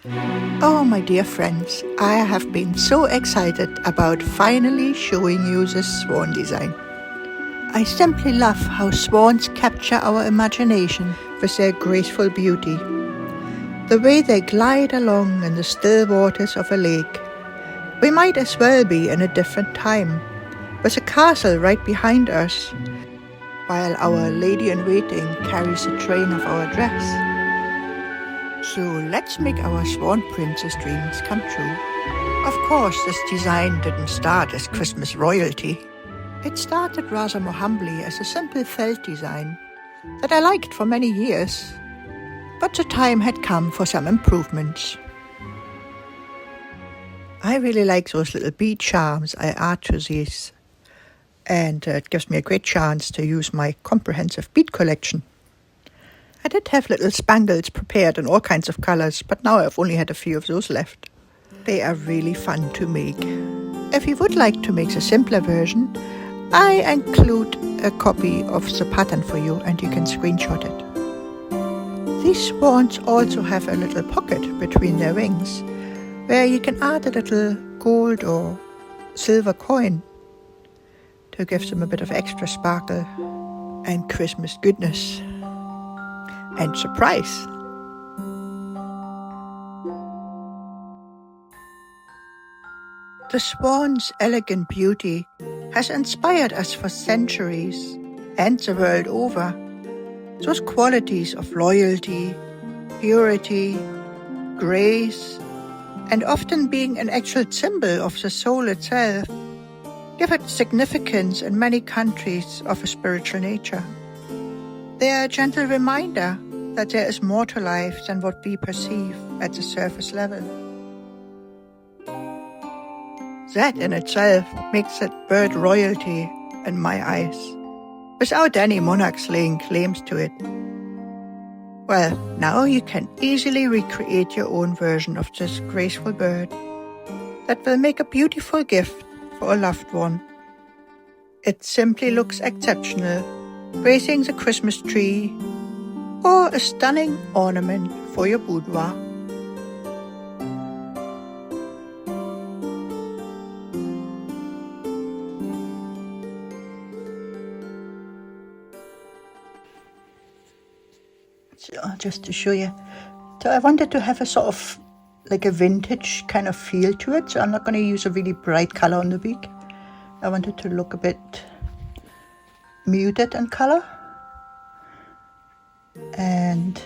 Oh, my dear friends, I have been so excited about finally showing you this swan design. I simply love how swans capture our imagination with their graceful beauty. The way they glide along in the still waters of a lake. We might as well be in a different time, with a castle right behind us, while our lady-in-waiting carries the train of our dress. So let's make our swan princess dreams come true. Of course, this design didn't start as Christmas royalty. It started rather more humbly as a simple felt design that I liked for many years, but the time had come for some improvements. I really like those little bead charms I add to these, and it gives me a great chance to use my comprehensive bead collection. I did have little spangles prepared in all kinds of colors, but now I've only had a few of those left. They are really fun to make. If you would like to make the simpler version, I include a copy of the pattern for you and you can screenshot it. These swans also have a little pocket between their wings where you can add a little gold or silver coin to give them a bit of extra sparkle and Christmas goodness and surprise. The swan's elegant beauty has inspired us for centuries and the world over. Those qualities of loyalty, purity, grace, and often being an actual symbol of the soul itself, give it significance in many countries of a spiritual nature. They are a gentle reminder that there is more to life than what we perceive at the surface level. That in itself makes it bird royalty in my eyes, without any monarchs laying claims to it. Well, now you can easily recreate your own version of this graceful bird that will make a beautiful gift for a loved one. It simply looks exceptional, gracing the Christmas tree, or a stunning ornament for your boudoir. So just to show you, so I wanted to have a sort of like a vintage kind of feel to it, so I'm not going to use a really bright color on the beak. I wanted to look a bit muted in color, and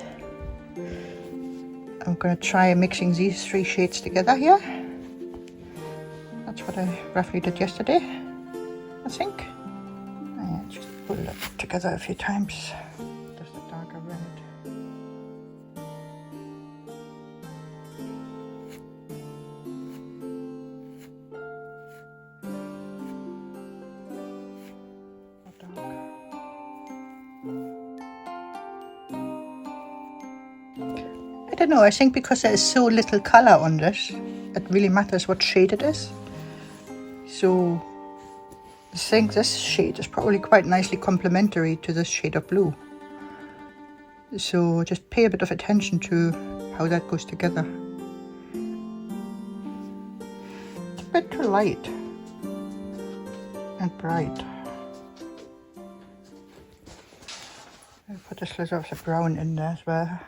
I'm going to try mixing these three shades together here. That's what I roughly did yesterday, I think. And just pull it together a few times. Just a darker red. I don't know, I think because there is so little color on this, it really matters what shade it is. So I think this shade is probably quite nicely complementary to this shade of blue. So just pay a bit of attention to how that goes together. It's a bit too light and bright. I'll put a sliver of the brown in there as well.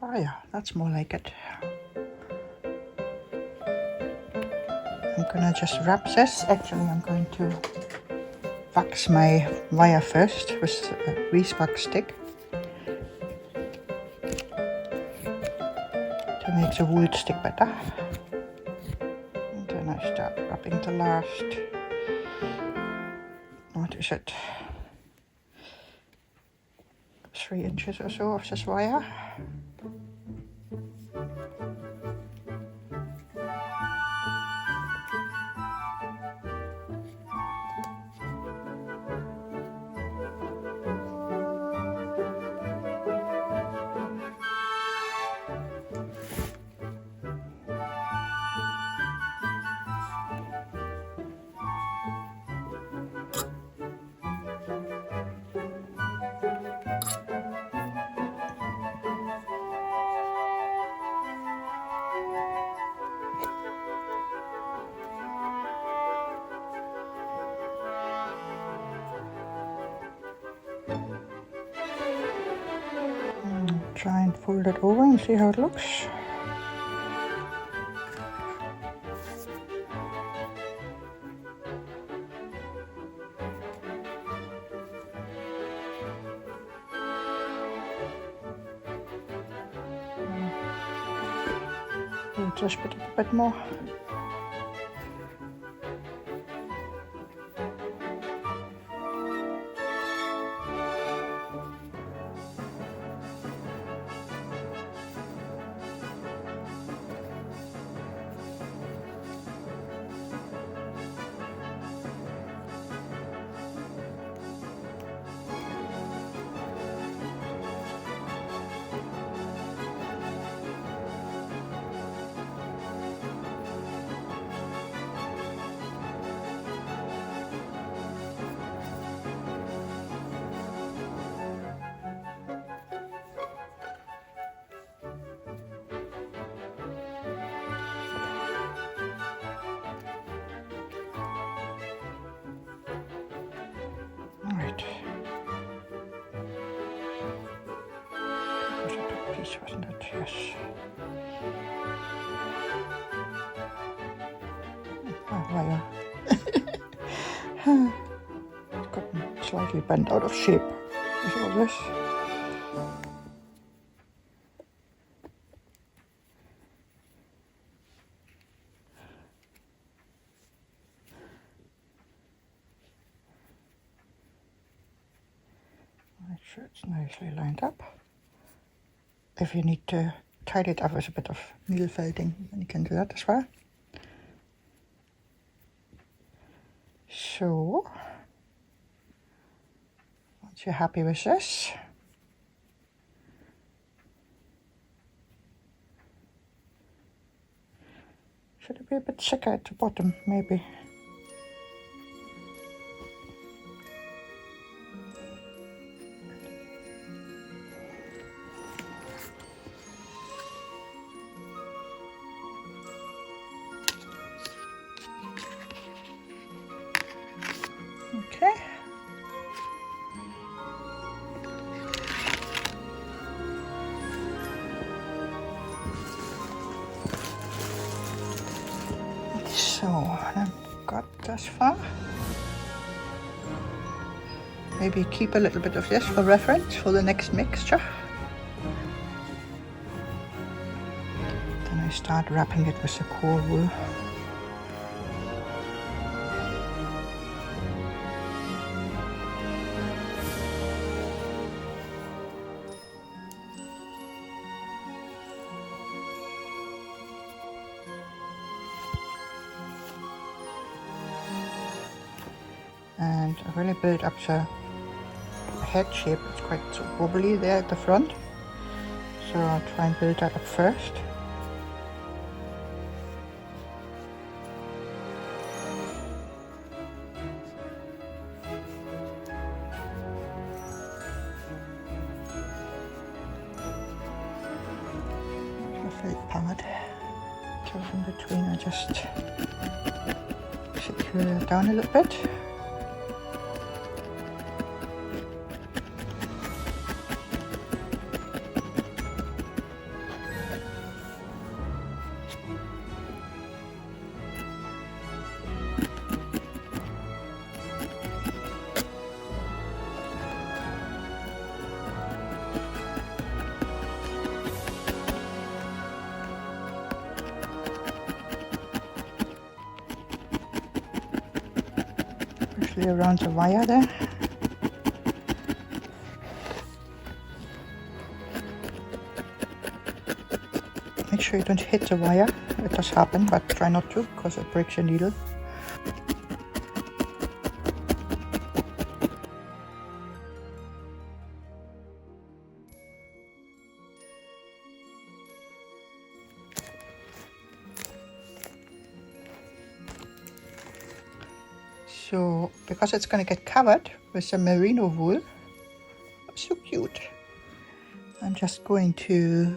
Oh yeah, that's more like it. I'm gonna just wrap this. Actually, I'm going to wax my wire first with a grease wax stick to make the wool stick better. And then I start wrapping the last, what is it, 3 inches or so of this wire. try and fold it over and see how it looks. We'll just put it a bit more. Alright. That was a big piece, wasn't it? Yes. Wire. It's gotten slightly bent out of shape. Is all this. Make sure it's nicely lined up. If you need to tidy it up with a bit of needle felting, then you can do that as well. So, once you're happy with this, should it be a bit thicker at the bottom, maybe? Okay. So, I've got thus far. Maybe keep a little bit of this for reference for the next mixture. Then I start wrapping it with the core wool. And I really build up the head shape. It's quite wobbly there at the front, so I'll try and build that up first. The felt part, so in between I just secure it down a little bit. Around the wire there. Make sure you don't hit the wire. It does happen, but try not to because it breaks your needle. So, because it's going to get covered with some merino wool, so cute, I'm just going to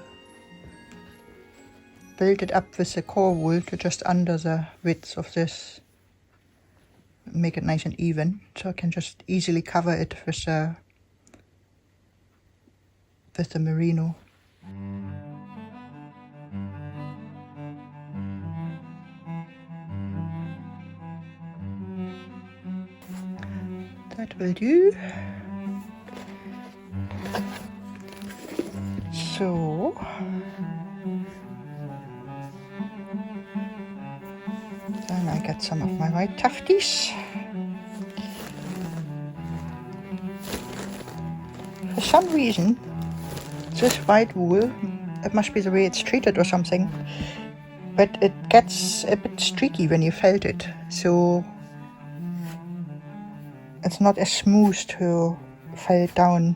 build it up with the core wool to just under the width of this, make it nice and even, so I can just easily cover it with the merino That will do. So then I get some of my white tufties. For some reason, this white wool, it must be the way it's treated or something, but it gets a bit streaky when you felt it, so it's not as smooth to felt down.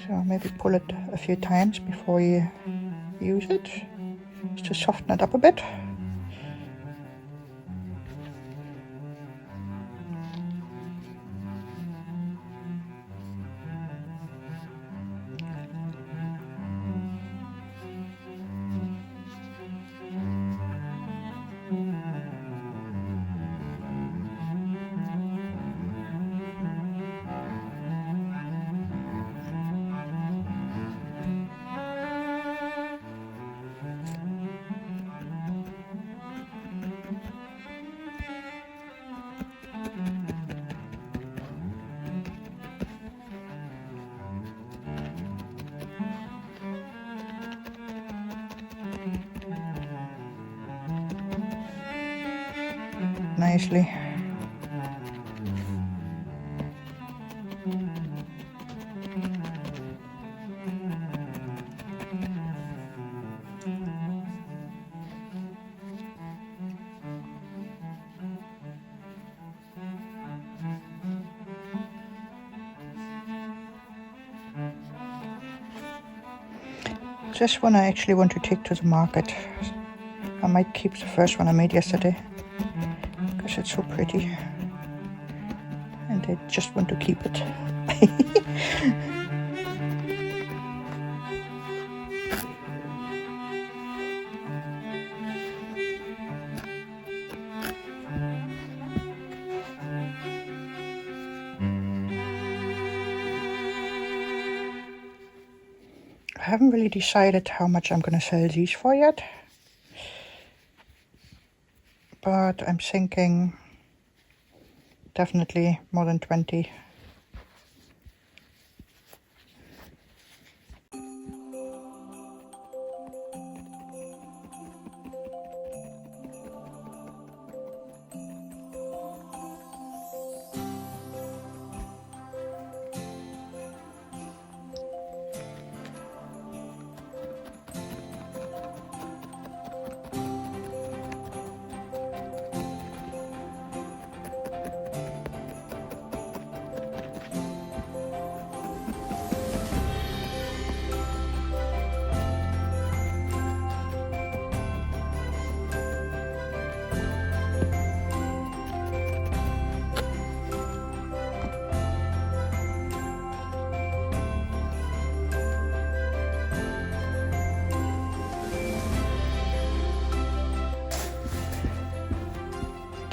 So maybe pull it a few times before you use it, just to soften it up a bit. Nicely. This one I actually want to take to the market. I might keep the first one I made yesterday because it's so pretty and I just want to keep it. I haven't really decided how much I'm going to sell these for yet, but I'm thinking definitely more than 20.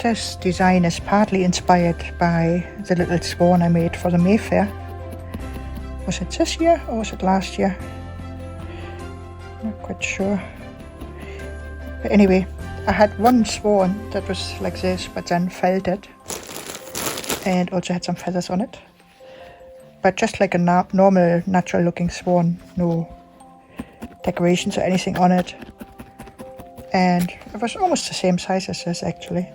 This design is partly inspired by the little swan I made for the Mayfair. Was it this year or was it last year? Not quite sure. But anyway, I had one swan that was like this, but then felted and also had some feathers on it. But just like a normal, natural looking swan, no decorations or anything on it. And it was almost the same size as this actually.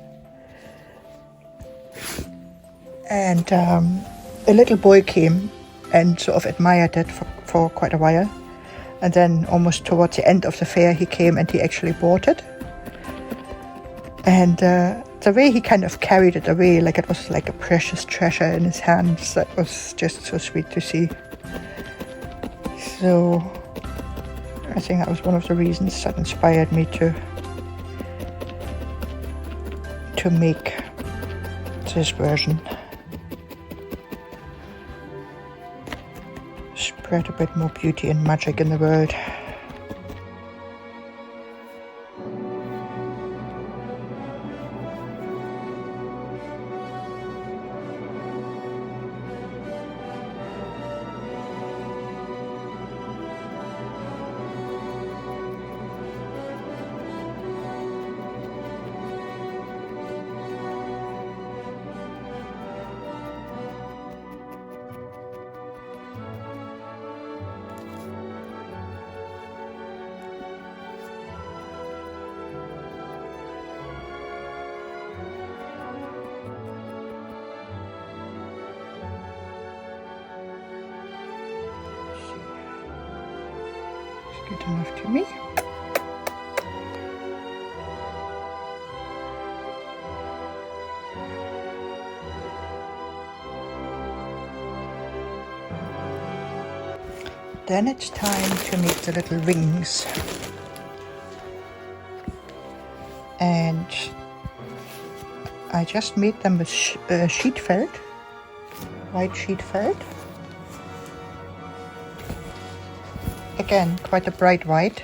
And a little boy came and sort of admired it for quite a while. And then almost towards the end of the fair he came and he actually bought it. And the way he kind of carried it away, like it was like a precious treasure in his hands, that was just so sweet to see. So I think that was one of the reasons that inspired me to make this version. Spread a bit more beauty and magic in the world. Good enough to me. Then it's time to make the little rings. And I just made them with sheet felt, white sheet felt. Again, quite a bright white.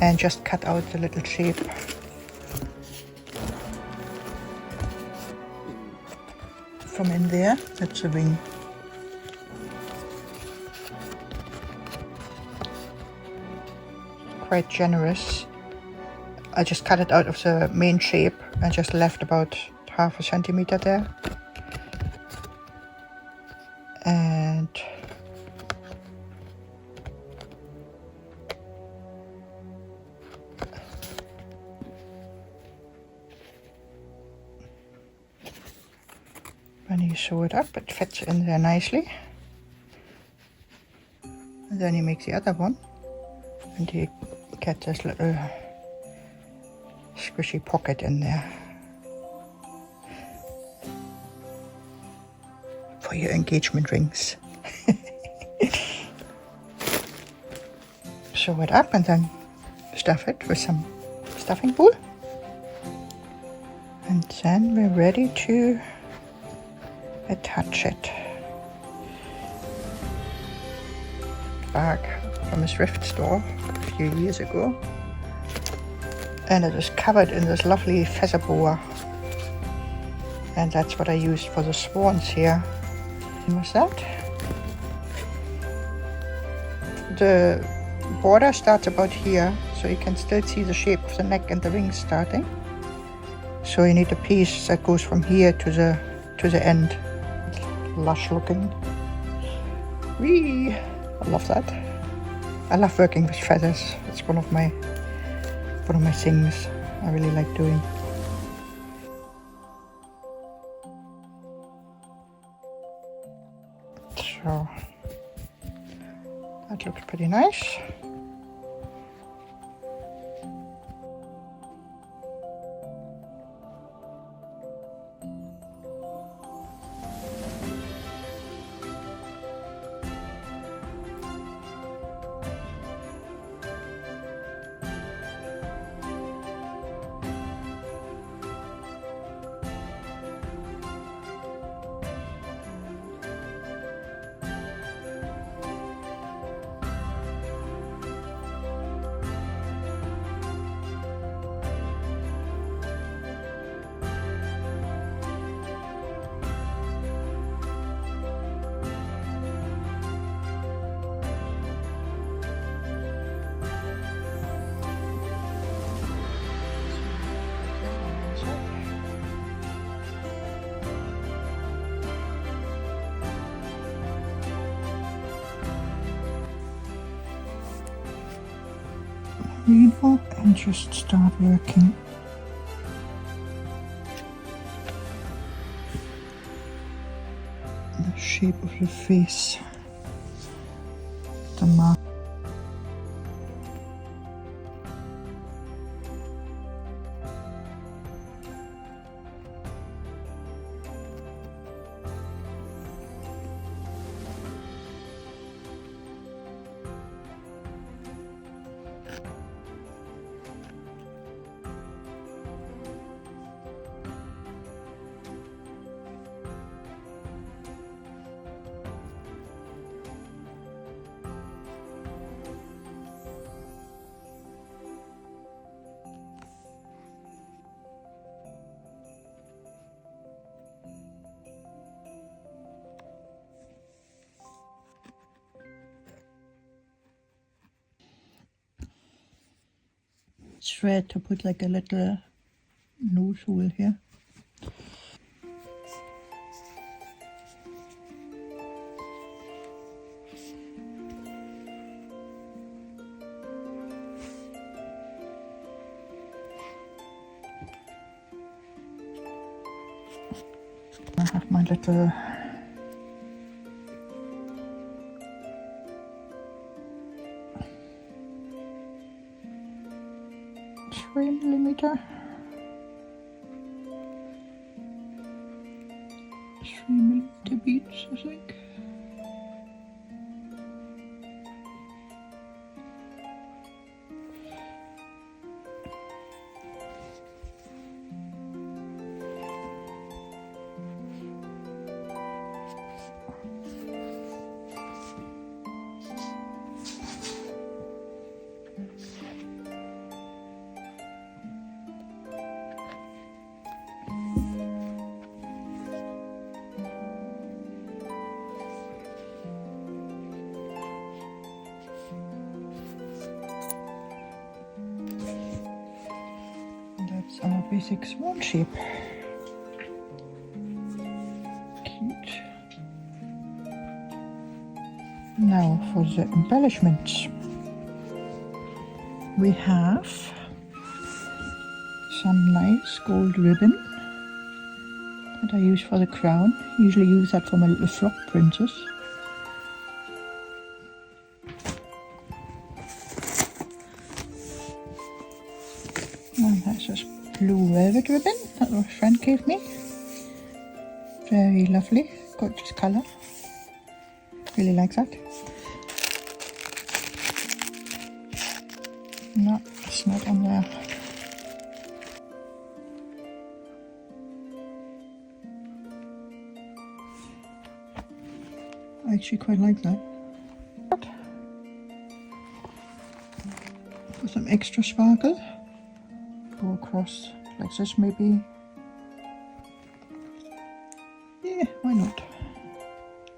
And just cut out the little shape. From in there, that's a ring. Quite generous. I just cut it out of the main shape and just left about half a centimeter there. And when you sew it up, it fits in there nicely. And then you make the other one, and you get this little squishy pocket in there for your engagement rings. Sew it up and then stuff it with some stuffing wool. And then we're ready to attach it. Bag from a thrift store a few years ago. And it is covered in this lovely feather boa. And that's what I used for the swans here. And with that, the border starts about here, so you can still see the shape of the neck and the rings starting. So you need a piece that goes from here to the end. Lush looking. Whee! I love that. I love working with feathers. It's one of my things I really like doing. So that looks pretty nice. Needle and just start working. The shape of the face, the mouth. Thread to put like a little nose hole here. I have my little 3mm. 3mm beads, I think. That's our basic swan shape. Cute. Now for the embellishments. We have some nice gold ribbon that I use for the crown. Usually use that for my little frock princess. And that's this blue velvet ribbon that my friend gave me. Very lovely, gorgeous colour. Really like that. No, it's not on there. I actually quite like that. For some extra sparkle, go across like this maybe. Yeah, why not?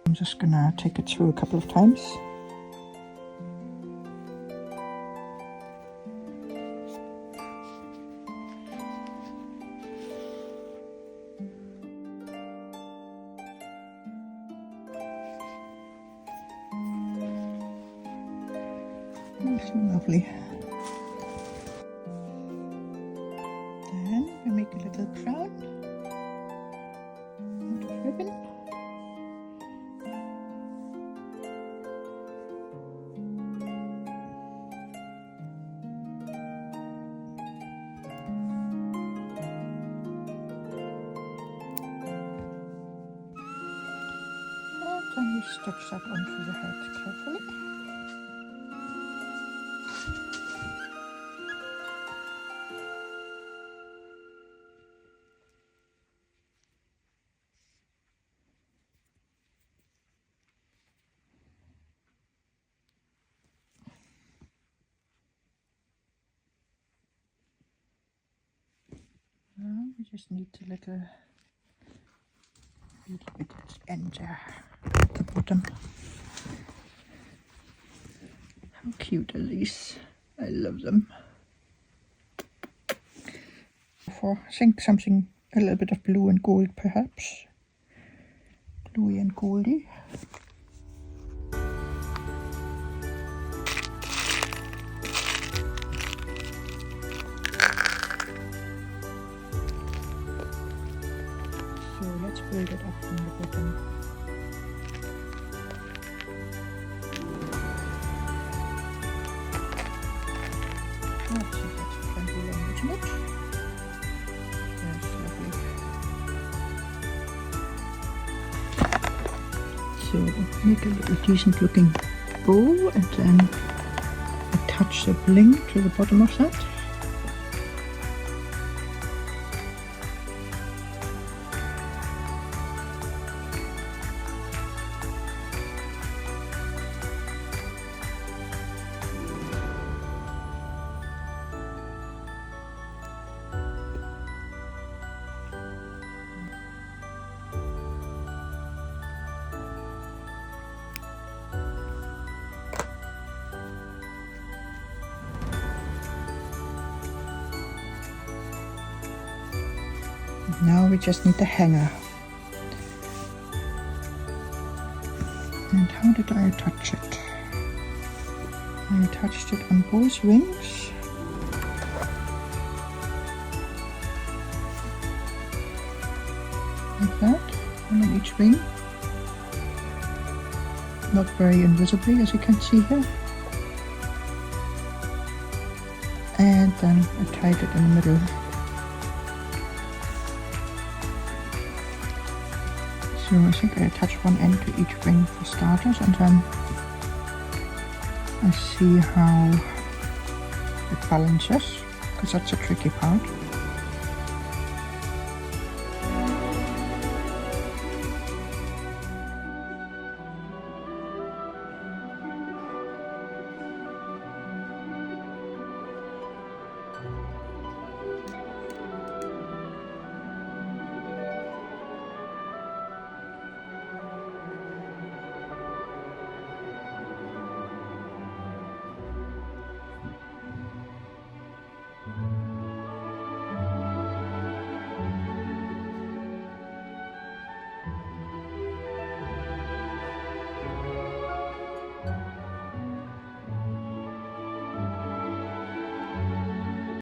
I'm just gonna take it through a couple of times. So lovely. Then we make a little crown out of ribbon. And then we stitch that onto the head carefully. Now we just need the little beady bit at the end there, at the bottom. How cute are these? I love them. For I think something a little bit of blue and gold perhaps. Bluey and goldy. So let's build it up from the bottom. Let's see, that's plenty long, isn't it? That's lovely. So make a little decent looking bow and then attach the bling to the bottom of that. Now we just need the hanger. And how did I attach it? I attached it on both wings. Like that, one on each wing. Not very invisibly, as you can see here. And then I tied it in the middle. So I think I attach one end to each wing for starters, and then I see how it balances, because that's a tricky part.